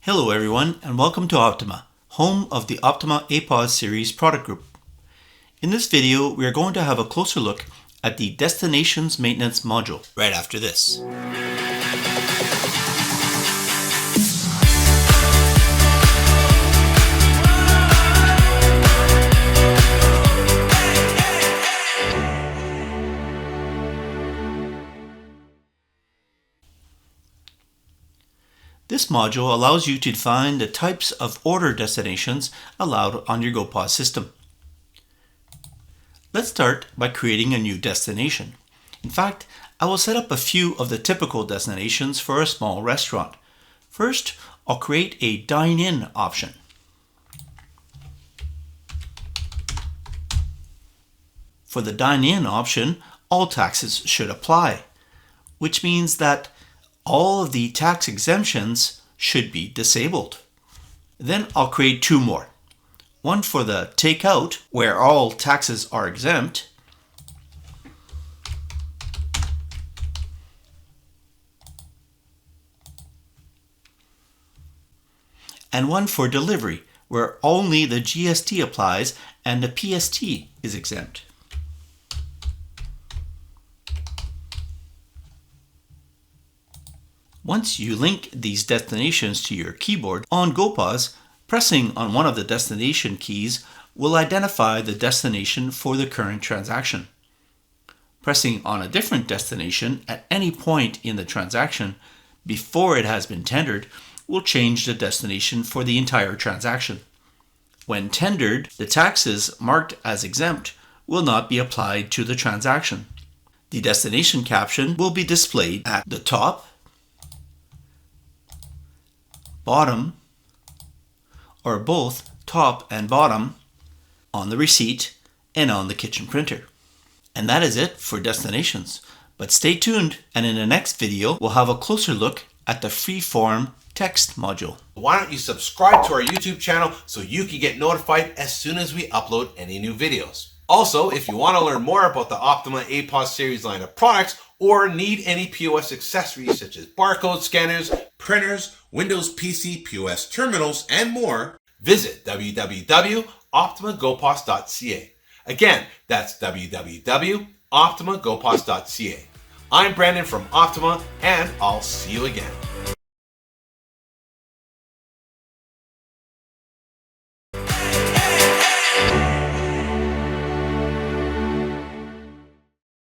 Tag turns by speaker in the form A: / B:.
A: Hello everyone and welcome to Optima, home of the Optima APOS series product group. In this video, we are going to have a closer look at the Destinations Maintenance module right after this. This module allows you to define the types of order destinations allowed on your GoPOS system. Let's start by creating a new destination. In fact, I will set up a few of the typical destinations for a small restaurant. First, I'll create a dine-in option. For the dine-in option, all taxes should apply, which means that all of the tax exemptions should be disabled. Then I'll create two more. One for the takeout, where all taxes are exempt, and one for delivery, where only the GST applies and the PST is exempt. Once you link these destinations to your keyboard on GoPOS, pressing on one of the destination keys will identify the destination for the current transaction. Pressing on a different destination at any point in the transaction before it has been tendered will change the destination for the entire transaction. When tendered, the taxes marked as exempt will not be applied to the transaction. The destination caption will be displayed at the top, bottom, or both top and bottom on the receipt and on the kitchen printer. And that is it for destinations. But stay tuned, and in the next video, we'll have a closer look at the freeform text module.
B: Why don't you subscribe to our YouTube channel so you can get notified as soon as we upload any new videos. Also, if you want to learn more about the Optima APOS series line of products or need any POS accessories such as barcode scanners, printers, Windows PC POS terminals, and more, visit www.optimagopos.ca. Again, that's www.optimagopos.ca. I'm Brandon from Optima, and I'll see you again.